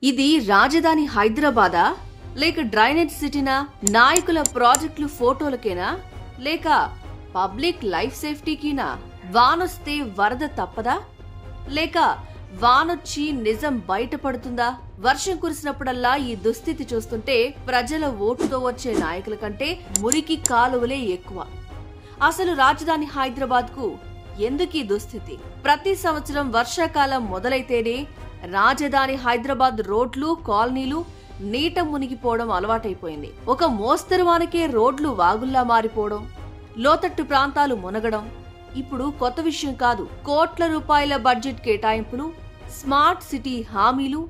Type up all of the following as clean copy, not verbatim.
ఇది రాజధాని హైదరాబాదా లేక డ్రైనేజ్ సిటీనా? నాయకుల ప్రాజెక్టులు ఫోటోలకేనా లేక పబ్లిక్ లైఫ్ సేఫ్టీకినా? వానొస్తే వరద తప్పదా లేక వానొచ్చి నిజం బయటపడుతుందా? వర్షం కురిసినప్పుడల్లా ఈ దుస్థితి చూస్తుంటే ప్రజల ఓటుతో వచ్చే నాయకుల కంటే మురికి కాలువలే ఎక్కువ. అసలు రాజధాని హైదరాబాద్ కు ఎందుకీ దుస్థితి? ప్రతి సంవత్సరం వర్షాకాలం మొదలైతేనే రాజధాని హైదరాబాద్ రోడ్లు, కాలనీలు నీట మునిగిపోవడం అలవాటైపోయింది. ఒక మోస్తరు వానకే రోడ్లు వాగుల్లా మారిపోవడం, లోతట్టు ప్రాంతాలు మునగడం ఇప్పుడు కొత్త విషయం కాదు. కోట్ల రూపాయల బడ్జెట్ కేటాయింపులు, స్మార్ట్ సిటీ హామీలు,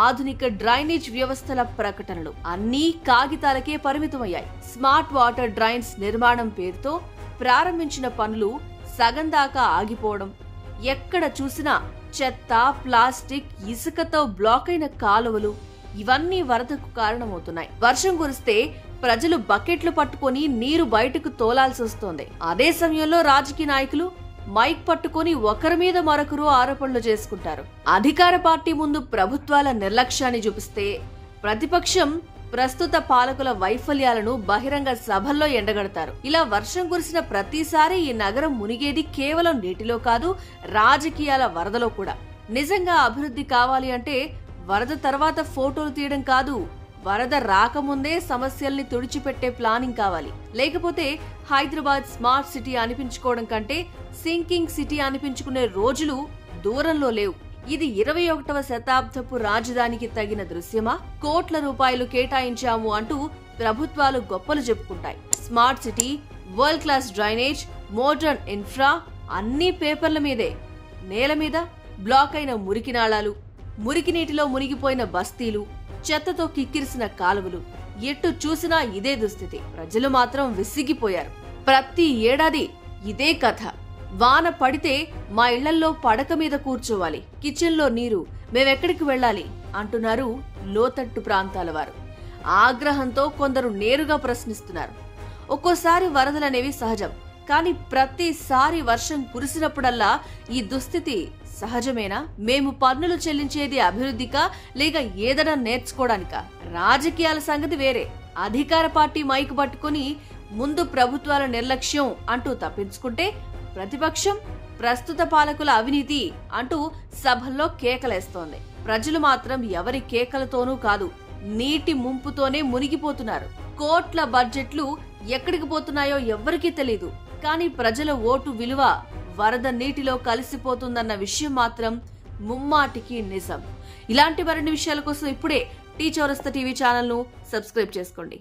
ఆధునిక డ్రైనేజ్ వ్యవస్థల ప్రకటనలు అన్నీ కాగితాలకే పరిమితమయ్యాయి. స్మార్ట్ వాటర్ డ్రైన్స్ నిర్మాణం పేరుతో ప్రారంభించిన పనులు సగం దాకా ఆగిపోవడం, ఎక్కడ చూసినా చెత్త, ప్లాస్టిక్, ఇసుకతో బ్లాక్ అయిన కాలువలు ఇవన్నీ వరదకు కారణమవుతున్నాయి. వర్షం కురిస్తే ప్రజలు బకెట్లు పట్టుకొని నీరు బయటకు తోలాల్సి వస్తోంది. అదే సమయంలో రాజకీయ నాయకులు మైక్ పట్టుకొని ఒకరి మీద మరొకరు ఆరోపణలు చేసుకుంటారు. అధికార పార్టీ ముందు ప్రభుత్వాల నిర్లక్ష్యాన్ని చూపిస్తే ప్రతిపక్షం ప్రస్తుత పాలకుల వైఫల్యాలను బహిరంగ సభల్లో ఎండగడతారు. ఇలా వర్షం కురిసిన ప్రతిసారి ఈ నగరం మునిగేది కేవలం నీటిలో కాదు, రాజకీయాల వరదలో కూడా. నిజంగా అభివృద్ధి కావాలి అంటే వరద తర్వాత ఫోటోలు తీయడం కాదు, వరద రాకముందే సమస్యల్ని తుడిచిపెట్టే ప్లానింగ్ కావాలి. లేకపోతే హైదరాబాద్ స్మార్ట్ సిటీ అనిపించుకోవడం కంటే సింకింగ్ సిటీ అనిపించుకునే రోజులు దూరంలో లేవు. ఇది 21వ శతాబ్దపు రాజధానికి తగిన దృశ్యమా? కోట్ల రూపాయలు కేటాయించాము అంటూ ప్రభుత్వాలు గొప్పలు చెప్పుకుంటాయి. Smart city, world class drainage, modern infra అన్ని పేపర్ల మీదే. నేల మీద బ్లాక్ అయిన మురికి నాళాలు, మురికి నీటిలో మునిగిపోయిన బస్తీలు, చెత్తతో కిక్కిరిసిన కాలువలు, ఎటు చూసినా ఇదే దుస్థితి. ప్రజలు మాత్రం విసిగిపోయారు. ప్రతి ఏడాది ఇదే కథ. వాన పడితే మా ఇళ్లల్లో పడక మీద కూర్చోవాలి, కిచెన్లో నీరు, మేమెక్కడికి వెళ్ళాలి అంటున్నారు లోతట్టు ప్రాంతాల వారు. ఆగ్రహంతో కొందరు నేరుగా ప్రశ్నిస్తున్నారు. ఒక్కోసారి వరదలనేవి సహజం, కానీ ప్రతిసారి వర్షం కురిసినప్పుడల్లా ఈ దుస్థితి సహజమేనా? మేము పన్నులు చెల్లించేది అభివృద్ధికా లేక ఏదైనా నేర్చుకోవడానికా? రాజకీయాల సంగతి వేరే. అధికార పార్టీ మైకు పట్టుకుని ముందు ప్రభుత్వాల నిర్లక్ష్యం అంటూ తప్పించుకుంటే ప్రతిపక్షం ప్రస్తుత పాలకుల అవినీతి అంటూ సభల్లో కేకలేస్తోంది. ప్రజలు మాత్రం ఎవరి కేకలతోనూ కాదు, నీటి ముంపుతోనే మునిగిపోతున్నారు. కోట్ల బడ్జెట్లు ఎక్కడికి పోతున్నాయో ఎవ్వరికీ తెలీదు. కానీ ప్రజల ఓటు విలువ వరద నీటిలో కలిసిపోతుందన్న విషయం మాత్రం ముమ్మాటికి నిజం. ఇలాంటి మరిన్ని విషయాల కోసం ఇప్పుడే టీ చౌరస్తా టీవీ ఛానల్ ను సబ్స్క్రైబ్ చేసుకోండి.